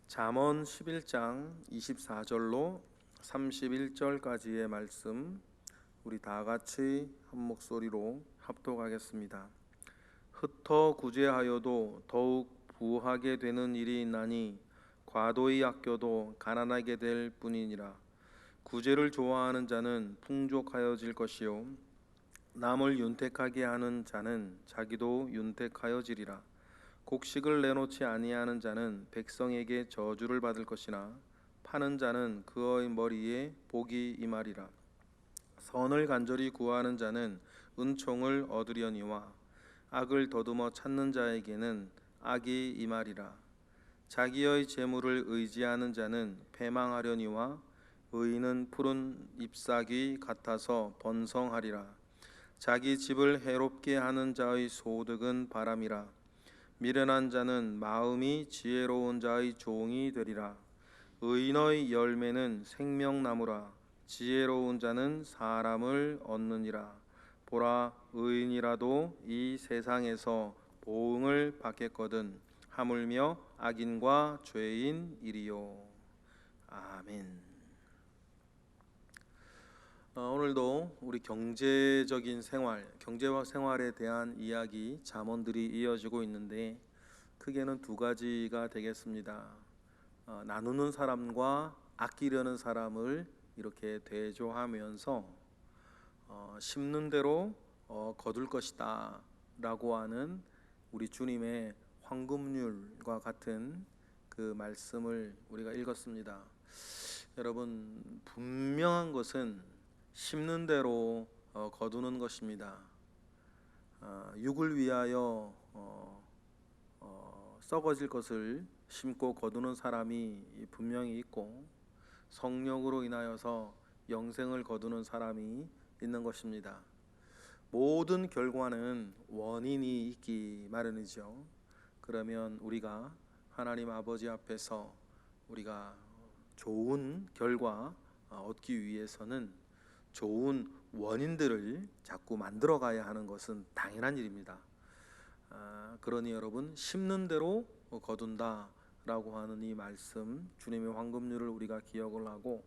잠언 11장 24절로 31절까지의 말씀 우리 다 같이 한 목소리로 합독하겠습니다. 흩어 구제하여도 더욱 부하게 되는 일이 있나니 과도히 아껴도 가난하게 될 뿐이니라. 구제를 좋아하는 자는 풍족하여질 것이요 남을 윤택하게 하는 자는 자기도 윤택하여지리라. 곡식을 내놓지 아니하는 자는 백성에게 저주를 받을 것이나 파는 자는 그의 머리에 복이 임하리라. 선을 간절히 구하는 자는 은총을 얻으려니와 악을 더듬어 찾는 자에게는 악이 임하리라. 자기의 재물을 의지하는 자는 패망하려니와 의인은 푸른 잎사귀 같아서 번성하리라. 자기 집을 해롭게 하는 자의 소득은 바람이라. 미련한 자는 마음이 지혜로운 자의 종이 되리라. 의인의 열매는 생명나무라. 지혜로운 자는 사람을 얻느니라. 보라, 의인이라도 이 세상에서 보응을 받겠거든 하물며 악인과 죄인이리요. 아멘. 오늘도 우리 경제적인 생활, 경제와 생활에 대한 이야기, 잠언들이 이어지고 있는데 크게는 두 가지가 되겠습니다. 나누는 사람과 아끼려는 사람을 이렇게 대조하면서 심는 대로 거둘 것이다 라고 하는 우리 주님의 황금률과 같은 그 말씀을 우리가 읽었습니다. 여러분, 분명한 것은 심는 대로 거두는 것입니다. 육을 위하여 썩어질 것을 심고 거두는 사람이 분명히 있고 성령으로 인하여서 영생을 거두는 사람이 있는 것입니다. 모든 결과는 원인이 있기 마련이죠. 그러면 우리가 하나님 아버지 앞에서 우리가 좋은 결과 얻기 위해서는 좋은 원인들을 자꾸 만들어 가야 하는 것은 당연한 일입니다. 그러니 여러분, 심는 대로 거둔다 라고 하는 이 말씀, 주님의 황금률을 우리가 기억을 하고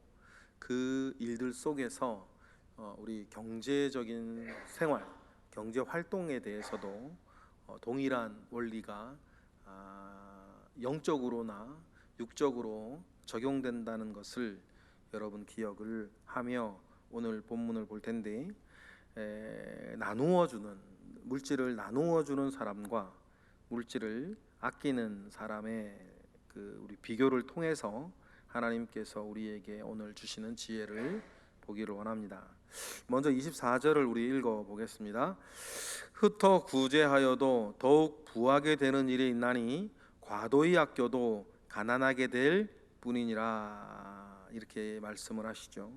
그 일들 속에서 우리 경제적인 생활, 경제 활동에 대해서도 동일한 원리가 영적으로나 육적으로 적용된다는 것을 여러분 기억을 하며 오늘 본문을 볼 텐데, 물질을 나누어 주는 사람과 물질을 아끼는 사람의 그 우리 비교를 통해서 하나님께서 우리에게 오늘 주시는 지혜를 보기를 원합니다. 먼저 24절을 우리 읽어 보겠습니다. 흩어 구제하여도 더욱 부하게 되는 일이 있나니 과도히 아껴도 가난하게 될 뿐이니라. 이렇게 말씀을 하시죠.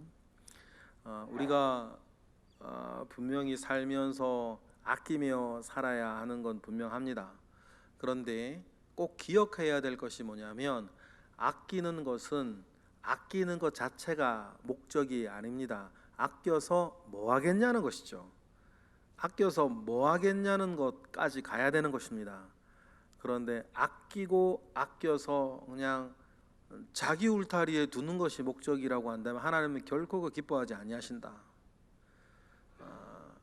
우리가 분명히 살면서 아끼며 살아야 하는 건 분명합니다. 그런데 꼭 기억해야 될 것이 뭐냐면 아끼는 것은 아끼는 것 자체가 목적이 아닙니다. 아껴서 뭐 하겠냐는 것이죠. 아껴서 뭐 하겠냐는 것까지 가야 되는 것입니다. 그런데 아끼고 아껴서 그냥 자기 울타리에 두는 것이 목적이라고 한다면 하나님은 결코 기뻐하지 아니하신다.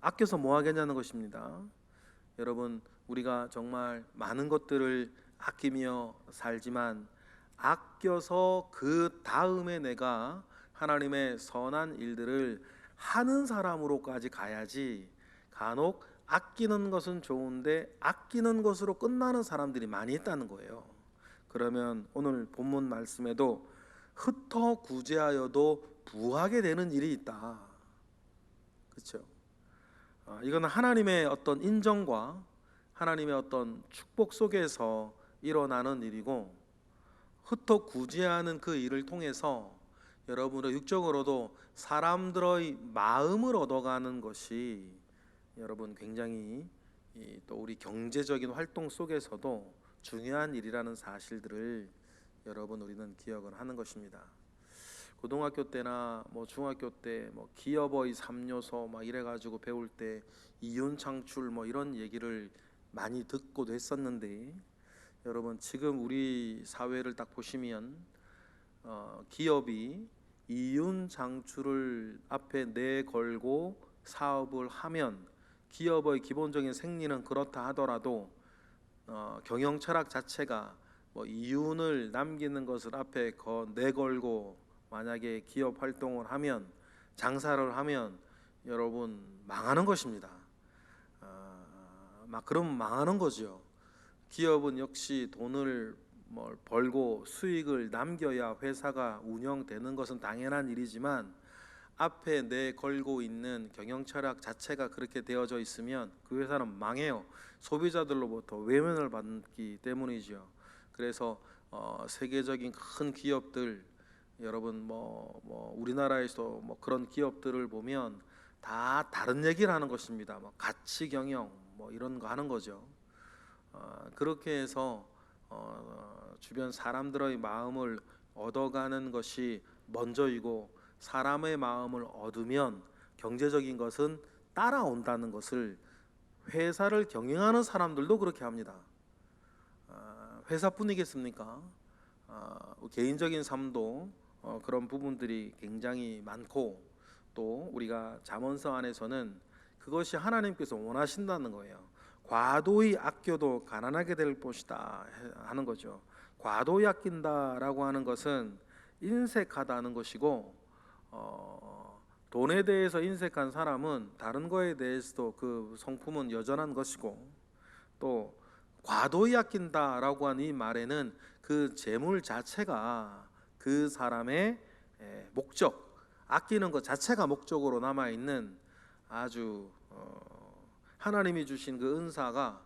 아껴서 뭐 하겠냐는 것입니다. 여러분, 우리가 정말 많은 것들을 아끼며 살지만 아껴서 그 다음에 내가 하나님의 선한 일들을 하는 사람으로까지 가야지, 간혹 아끼는 것은 좋은데 아끼는 것으로 끝나는 사람들이 많이 있다는 거예요. 그러면 오늘 본문 말씀에도 흩어 구제하여도 부하게 되는 일이 있다. 그렇죠? 이거는 하나님의 어떤 인정과 하나님의 어떤 축복 속에서 일어나는 일이고, 흩어 구제하는 그 일을 통해서 여러분의 육적으로도 사람들의 마음을 얻어가는 것이 여러분 굉장히 또 우리 경제적인 활동 속에서도 중요한 일이라는 사실들을 여러분 우리는 기억을 하는 것입니다. 고등학교 때나 중학교 때 기업의 3요소 막 이래가지고 배울 때 이윤 창출 이런 얘기를 많이 듣고도 했었는데, 여러분 지금 우리 사회를 딱 보시면 기업이 이윤 창출을 앞에 내걸고 사업을 하면 기업의 기본적인 생리는 그렇다 하더라도 경영 철학 자체가 뭐 이윤을 남기는 것을 앞에 내걸고 만약에 기업 활동을 하면, 장사를 하면 여러분 망하는 것입니다. 막 그러면 망하는 거죠. 기업은 역시 돈을 벌고 수익을 남겨야 회사가 운영되는 것은 당연한 일이지만 앞에 내걸고 있는 경영 철학 자체가 그렇게 되어져 있으면 그 회사는 망해요. 소비자들로부터 외면을 받기 때문이죠. 그래서 세계적인 큰 기업들, 여러분 우리나라에서 그런 기업들을 보면 다 다른 얘기를 하는 것입니다. 가치 경영 이런 거 하는 거죠. 그렇게 해서 주변 사람들의 마음을 얻어가는 것이 먼저이고, 사람의 마음을 얻으면 경제적인 것은 따라온다는 것을 회사를 경영하는 사람들도 그렇게 합니다. 회사뿐이겠습니까? 개인적인 삶도 그런 부분들이 굉장히 많고, 또 우리가 잠언서 안에서는 그것이 하나님께서 원하신다는 거예요. 과도히 아껴도 가난하게 될 것이다 하는 거죠. 과도히 아낀다라고 하는 것은 인색하다는 것이고, 돈에 대해서 인색한 사람은 다른 거에 대해서도 그 성품은 여전한 것이고, 또 과도히 아낀다라고 하는 이 말에는 그 재물 자체가 그 사람의 목적, 아끼는 것 자체가 목적으로 남아있는 아주 하나님이 주신 그 은사가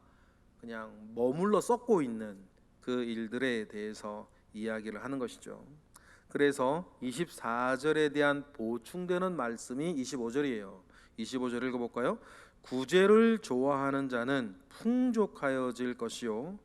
그냥 머물러 썩고 있는 그 일들에 대해서 이야기를 하는 것이죠. 그래서 24절에 대한 보충되는 말씀이 25절이에요. 25절 읽어볼까요? 구제를 좋아하는 자는 풍족하여질 것이요,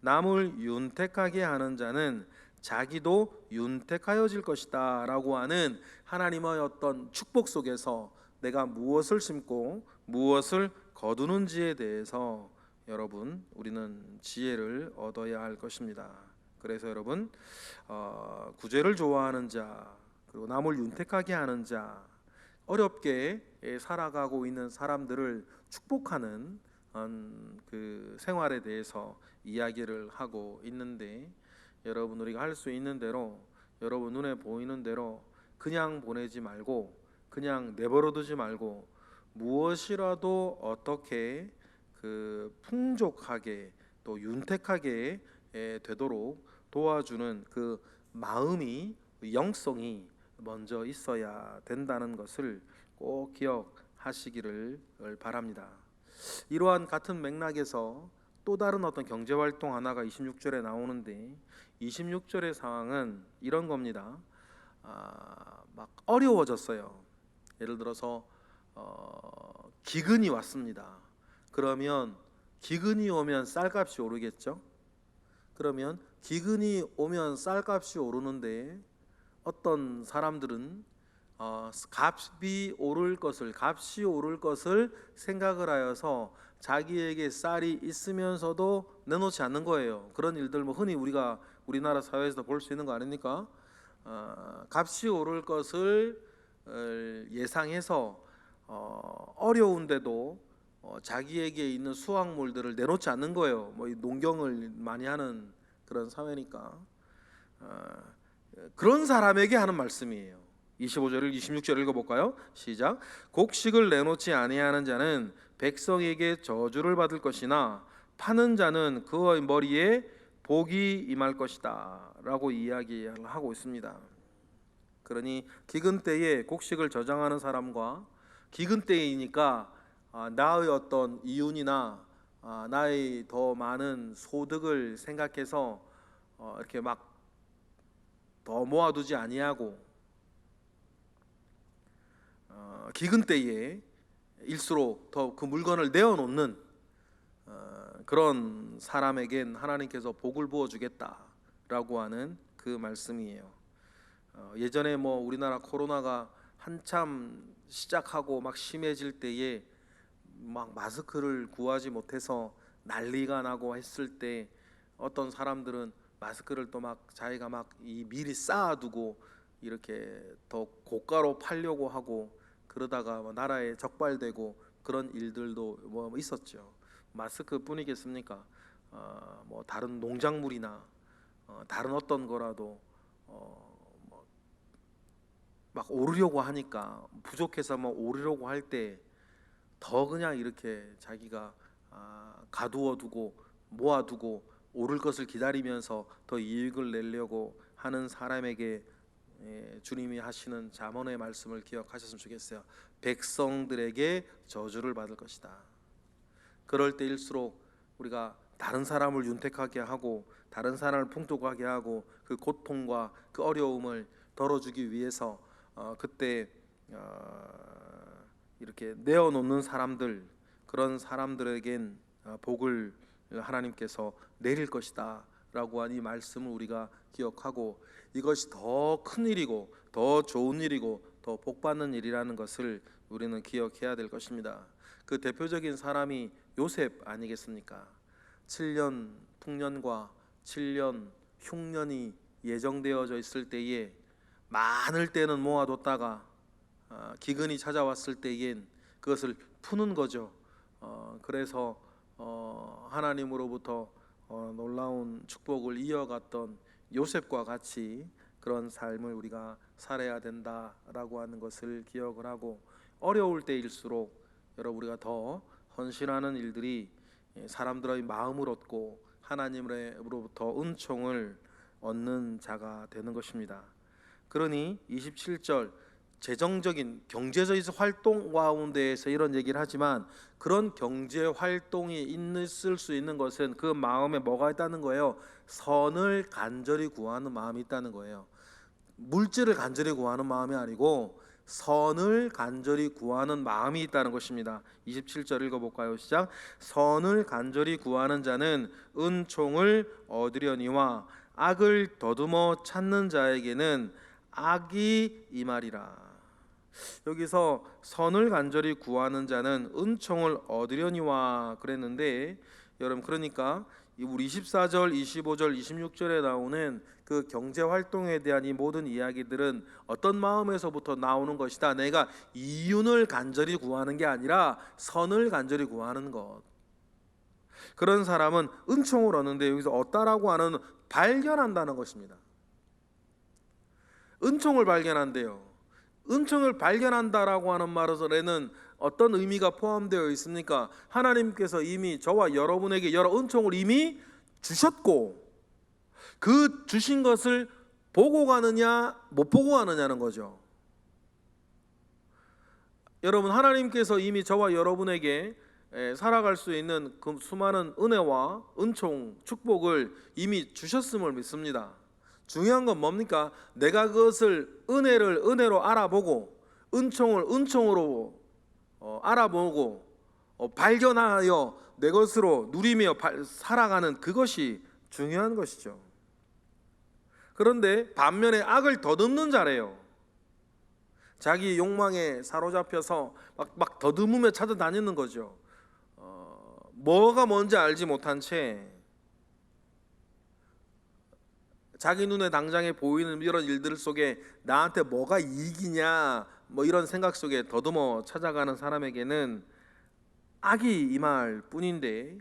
남을 윤택하게 하는 자는 자기도 윤택하여질 것이다 라고 하는 하나님의 어떤 축복 속에서 내가 무엇을 심고 무엇을 거두는지에 대해서 여러분 우리는 지혜를 얻어야 할 것입니다. 그래서 여러분 구제를 좋아하는 자, 그리고 남을 윤택하게 하는 자, 어렵게 살아가고 있는 사람들을 축복하는 그 생활에 대해서 이야기를 하고 있는데, 여러분 우리가 할 수 있는 대로, 여러분 눈에 보이는 대로 그냥 보내지 말고, 그냥 내버려 두지 말고 무엇이라도 어떻게 그 풍족하게 또 윤택하게 되도록 도와주는 그 마음이, 영성이 먼저 있어야 된다는 것을 꼭 기억하시기를 바랍니다. 이러한 같은 맥락에서 또 다른 어떤 경제활동 하나가 26절에 나오는데, 26절의 상황은 이런 겁니다. 막 어려워졌어요. 예를 들어서 기근이 왔습니다. 그러면 기근이 오면 쌀값이 오르겠죠. 그러면 기근이 오면 쌀값이 오르는데 어떤 사람들은 값이 오를 것을 생각을 하여서 자기에게 쌀이 있으면서도 내놓지 않는 거예요. 그런 일들 흔히 우리가 우리나라 사회에서 볼 수 있는 거 아닙니까? 값이 오를 것을 예상해서 어려운데도 자기에게 있는 수확물들을 내놓지 않는 거예요. 농경을 많이 하는 그런 사회니까. 그런 사람에게 하는 말씀이에요. 25절을 26절 읽어볼까요? 시작. 곡식을 내놓지 아니하는 자는 백성에게 저주를 받을 것이나 파는 자는 그의 머리에 복이 임할 것이다 라고 이야기를 하고 있습니다. 그러니 기근 때에 곡식을 저장하는 사람과, 기근 때이니까 나의 어떤 이윤이나 나의 더 많은 소득을 생각해서 이렇게 막 더 모아두지 아니하고 기근 때에 일수록 더 그 물건을 내어놓는 그런 사람에겐 하나님께서 복을 부어주겠다라고 하는 그 말씀이에요. 예전에 우리나라 코로나가 한참 시작하고 막 심해질 때에 막 마스크를 구하지 못해서 난리가 나고 했을 때 어떤 사람들은 마스크를 또 막 자기가 막 미리 쌓아두고 이렇게 더 고가로 팔려고 하고 그러다가 뭐 나라에 적발되고 그런 일들도 뭐 있었죠. 마스크뿐이겠습니까? 뭐 다른 농작물이나 다른 어떤 거라도 막 오르려고 하니까 부족해서 뭐 오르려고 할 때 더 그냥 이렇게 자기가 가두어두고 모아두고 오를 것을 기다리면서 더 이익을 내려고 하는 사람에게 주님이 하시는 잠언의 말씀을 기억하셨으면 좋겠어요. 백성들에게 저주를 받을 것이다. 그럴 때일수록 우리가 다른 사람을 윤택하게 하고 다른 사람을 풍족하게 하고 그 고통과 그 어려움을 덜어주기 위해서 그때 이렇게 내어놓는 사람들, 그런 사람들에겐 복을 하나님께서 내릴 것이다 라고 한 이 말씀을 우리가 기억하고 이것이 더 큰 일이고 더 좋은 일이고 더 복받는 일이라는 것을 우리는 기억해야 될 것입니다. 그 대표적인 사람이 요셉 아니겠습니까? 7년 풍년과 7년 흉년이 예정되어져 있을 때에 많을 때는 모아뒀다가 기근이 찾아왔을 때엔 그것을 푸는 거죠. 그래서 하나님으로부터 놀라운 축복을 이어갔던 요셉과 같이 그런 삶을 우리가 살아야 된다라고 하는 것을 기억을 하고 어려울 때일수록 여러분 우리가 더 헌신하는 일들이 사람들의 마음을 얻고 하나님으로부터 은총을 얻는 자가 되는 것입니다. 그러니 27절 재정적인 경제적인 활동 가운데에서 이런 얘기를 하지만 그런 경제 활동이 있을 수 있는 것은 그 마음에 뭐가 있다는 거예요? 선을 간절히 구하는 마음이 있다는 거예요. 물질을 간절히 구하는 마음이 아니고 선을 간절히 구하는 마음이 있다는 것입니다. 27절 읽어볼까요? 시작. 선을 간절히 구하는 자는 은총을 얻으려니와 악을 더듬어 찾는 자에게는 악이 임하리라. 여기서 선을 간절히 구하는 자는 은총을 얻으려니와 그랬는데 여러분 그러니까 우리 24절, 25절, 26절에 나오는 그 경제 활동에 대한 이 모든 이야기들은 어떤 마음에서부터 나오는 것이다. 내가 이윤을 간절히 구하는 게 아니라 선을 간절히 구하는 것. 그런 사람은 은총을 얻는데 여기서 얻다라고 하는 발견한다는 것입니다. 은총을 발견한대요. 은총을 발견한다라고 하는 말에는 어떤 의미가 포함되어 있습니까? 하나님께서 이미 저와 여러분에게 여러 은총을 이미 주셨고 그 주신 것을 보고 가느냐 못 보고 가느냐는 거죠. 여러분 하나님께서 이미 저와 여러분에게 살아갈 수 있는 그 수많은 은혜와 은총, 축복을 이미 주셨음을 믿습니다. 중요한 건 뭡니까? 내가 그것을 은혜를 은혜로 알아보고 은총을 은총으로 알아보고 발견하여 내 것으로 누리며 살아가는 그것이 중요한 것이죠. 그런데 반면에 악을 더듬는 자래요. 자기 욕망에 사로잡혀서 막 더듬으며 찾아다니는 거죠. 뭐가 뭔지 알지 못한 채 자기 눈에 당장에 보이는 이런 일들 속에 나한테 뭐가 이익이냐 뭐 이런 생각 속에 더듬어 찾아가는 사람에게는 악이 임할 뿐인데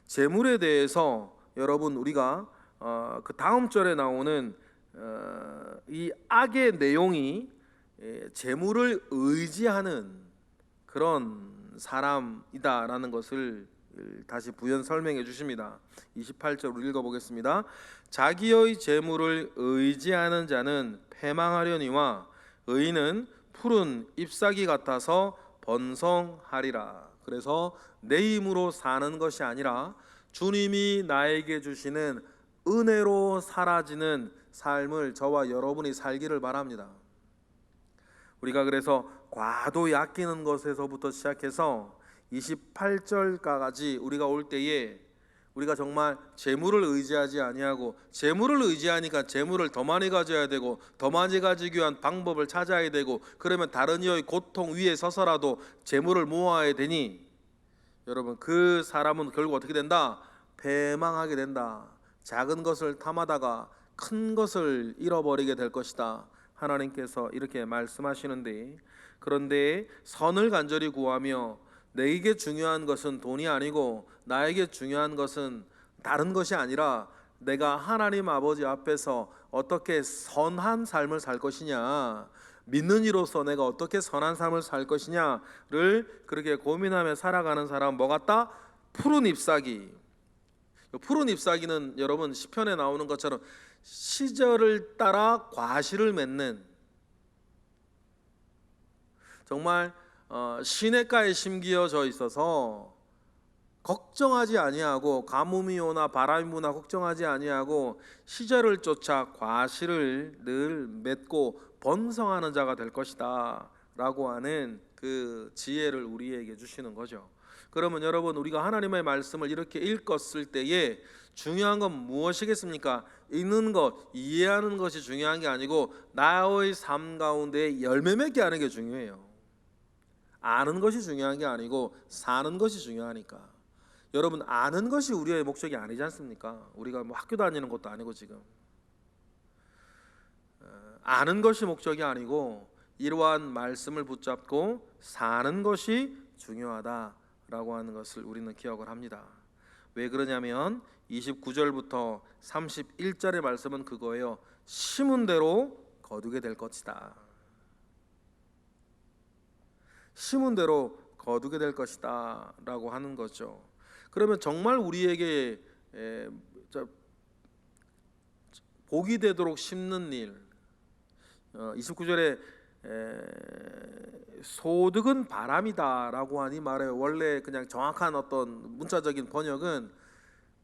재물에 대해서 여러분 우리가 그 다음 절에 나오는 이 악의 내용이 재물을 의지하는 그런 사람이다라는 것을 다시 부연 설명해 주십니다. 28절로 읽어보겠습니다. 자기의 재물을 의지하는 자는 패망하려니와 의인은 푸른 잎사귀 같아서 번성하리라. 그래서 내 힘으로 사는 것이 아니라 주님이 나에게 주시는 은혜로 사라지는 삶을 저와 여러분이 살기를 바랍니다. 우리가 그래서 과도히 아끼는 것에서부터 시작해서 28절까지 우리가 올 때에 우리가 정말 재물을 의지하지 아니하고 재물을 의지하니까 재물을 더 많이 가져야 되고 더 많이 가지기 위한 방법을 찾아야 되고 그러면 다른 이의 고통 위에 서서라도 재물을 모아야 되니 여러분 그 사람은 결국 어떻게 된다? 패망하게 된다. 작은 것을 탐하다가 큰 것을 잃어버리게 될 것이다. 하나님께서 이렇게 말씀하시는데, 그런데 선을 간절히 구하며 내게 중요한 것은 돈이 아니고 나에게 중요한 것은 다른 것이 아니라 내가 하나님 아버지 앞에서 어떻게 선한 삶을 살 것이냐, 믿는 이로서 내가 어떻게 선한 삶을 살 것이냐를 그렇게 고민하며 살아가는 사람은 뭐 같다? 푸른 잎사귀. 푸른 잎사귀는 여러분 시편에 나오는 것처럼 시절을 따라 과실을 맺는, 정말 시냇가에 심기어져 있어서 걱정하지 아니하고, 가뭄이 오나 바람이 부나 걱정하지 아니하고 시절을 쫓아 과실을 늘 맺고 번성하는 자가 될 것이다 라고 하는 그 지혜를 우리에게 주시는 거죠. 그러면 여러분, 우리가 하나님의 말씀을 이렇게 읽었을 때에 중요한 건 무엇이겠습니까? 읽는 것, 이해하는 것이 중요한 게 아니고 나의 삶 가운데 열매 맺게 하는 게 중요해요. 아는 것이 중요한 게 아니고 사는 것이 중요하니까. 여러분, 아는 것이 우리의 목적이 아니지 않습니까? 우리가 뭐 학교 다니는 것도 아니고 지금 아는 것이 목적이 아니고 이러한 말씀을 붙잡고 사는 것이 중요하다라고 하는 것을 우리는 기억을 합니다. 왜 그러냐면 29절부터 31절의 말씀은 그거예요. 심은 대로 거두게 될 것이다. 심은 대로 거두게 될 것이다 라고 하는 거죠. 그러면 정말 우리에게 복이 되도록 심는 일, 29절에 소득은 바람이다 라고 하니 말해요. 원래 그냥 정확한 어떤 문자적인 번역은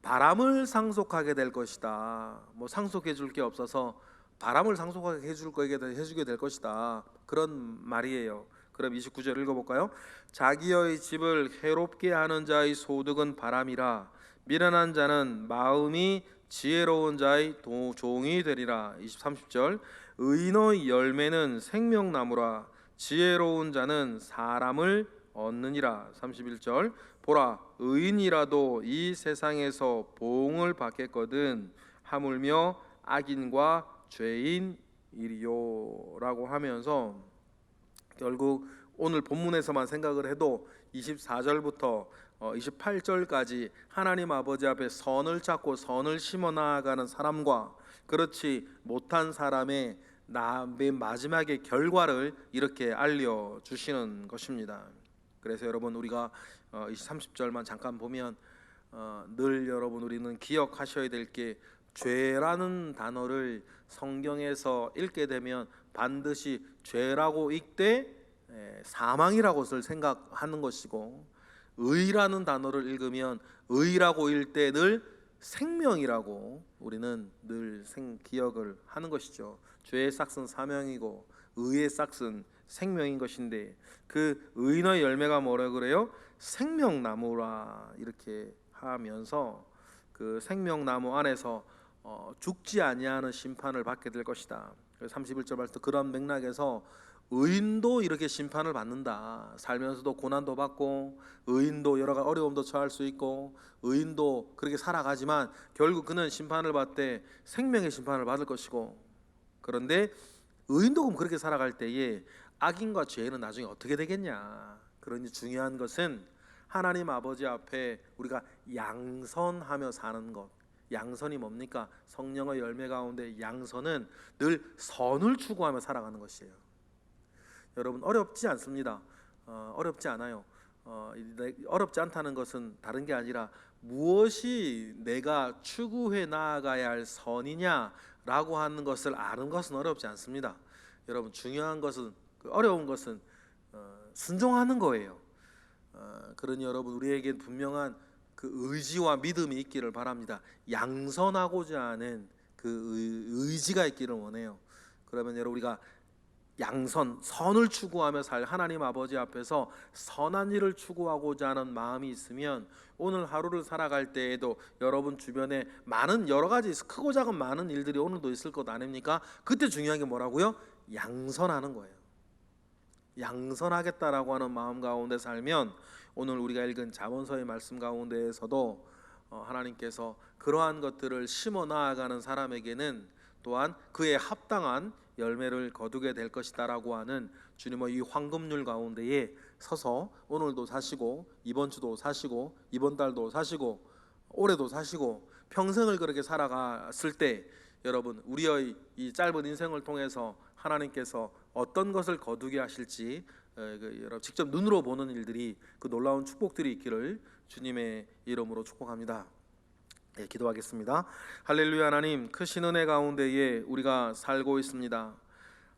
바람을 상속하게 될 것이다, 뭐 상속해 줄 게 없어서 바람을 상속하게 해주게 될 것이다, 그런 말이에요. 그럼 29절 읽어볼까요? 자기의 집을 해롭게 하는 자의 소득은 바람이라, 미련한 자는 마음이 지혜로운 자의 종이 되리라. 30절 의인의 열매는 생명나무라, 지혜로운 자는 사람을 얻느니라. 31절 보라, 의인이라도 이 세상에서 보응을 받겠거든 하물며 악인과 죄인이리요 라고 하면서, 결국 오늘 본문에서만 생각을 해도 24절부터 28절까지 하나님 아버지 앞에 선을 찾고 선을 심어 나아가는 사람과 그렇지 못한 사람의 맨 마지막의 결과를 이렇게 알려주시는 것입니다. 그래서 여러분, 우리가 30절만 잠깐 보면 늘 여러분 우리는 기억하셔야 될 게, 죄라는 단어를 성경에서 읽게 되면 반드시 죄라고 읽되 사망이라고 생각하는 것이고, 의라는 단어를 읽으면 의라고 읽되 늘 생명이라고 우리는 늘 기억을 하는 것이죠. 죄의 싹은 사명이고 의의 싹은 생명인 것인데, 그 의의 열매가 뭐라 그래요? 생명나무라 이렇게 하면서 그 생명나무 안에서 죽지 아니하는 심판을 받게 될 것이다. 31절 말씀, 그런 맥락에서 의인도 이렇게 심판을 받는다. 살면서도 고난도 받고 의인도 여러 가지 어려움도 처할 수 있고 의인도 그렇게 살아가지만 결국 그는 심판을 받되 생명의 심판을 받을 것이고, 그런데 의인도 그렇게 살아갈 때에 악인과 죄인은 나중에 어떻게 되겠냐. 그러니 중요한 것은 하나님 아버지 앞에 우리가 양선하며 사는 것. 양선이 뭡니까? 성령의 열매 가운데 양선은 늘 선을 추구하며 살아가는 것이에요. 여러분, 어렵지 않습니다. 어렵지 않아요. 어렵지 않다는 것은 다른 게 아니라 무엇이 내가 추구해 나아가야 할 선이냐라고 하는 것을 아는 것은 어렵지 않습니다. 여러분, 중요한 것은, 어려운 것은 순종하는 거예요. 그러니 여러분, 우리에겐 분명한 그 의지와 믿음이 있기를 바랍니다. 양선하고자 하는 그 의지가 있기를 원해요. 그러면 여러분, 우리가 선을 추구하며 살 하나님 아버지 앞에서 선한 일을 추구하고자 하는 마음이 있으면 오늘 하루를 살아갈 때에도 여러분 주변에 많은 여러 가지 크고 작은 많은 일들이 오늘도 있을 것 아닙니까? 그때 중요한 게 뭐라고요? 양선하는 거예요. 양선하겠다라고 하는 마음 가운데 살면 오늘 우리가 읽은 잠언서의 말씀 가운데에서도 하나님께서 그러한 것들을 심어 나아가는 사람에게는 또한 그에 합당한 열매를 거두게 될 것이다라고 하는 주님의 이 황금률 가운데에 서서 오늘도 사시고 이번 주도 사시고 이번 달도 사시고 올해도 사시고 평생을 그렇게 살아갔을 때 여러분 우리의 이 짧은 인생을 통해서 하나님께서 어떤 것을 거두게 하실지 여러분 직접 눈으로 보는 일들이 그 놀라운 축복들이 있기를 주님의 이름으로 축복합니다. 네, 기도하겠습니다. 할렐루야. 하나님, 크신 은혜 가운데에 우리가 살고 있습니다.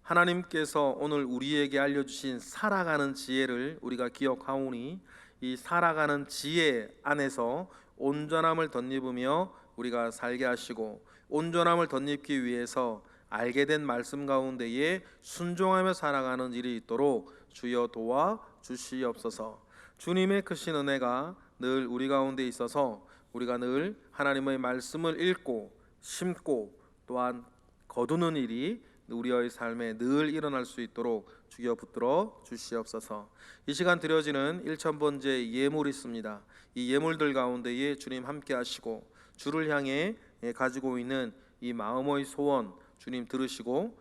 하나님께서 오늘 우리에게 알려주신 살아가는 지혜를 우리가 기억하오니 이 살아가는 지혜 안에서 온전함을 덧입으며 우리가 살게 하시고 온전함을 덧입기 위해서 알게 된 말씀 가운데에 순종하며 살아가는 일이 있도록 주여 도와 주시옵소서. 주님의 크신 은혜가 늘 우리 가운데 있어서 우리가 늘 하나님의 말씀을 읽고 심고 또한 거두는 일이 우리의 삶에 늘 일어날 수 있도록 주여 붙들어 주시옵소서. 이 시간 드려지는 1000번째 예물이 있습니다. 이 예물들 가운데에 주님 함께 하시고 주를 향해 가지고 있는 이 마음의 소원 주님 들으시고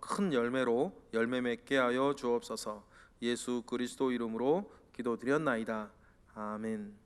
큰 열매로 열매 맺게 하여 주옵소서. 예수 그리스도 이름으로 기도드렸나이다. 아멘.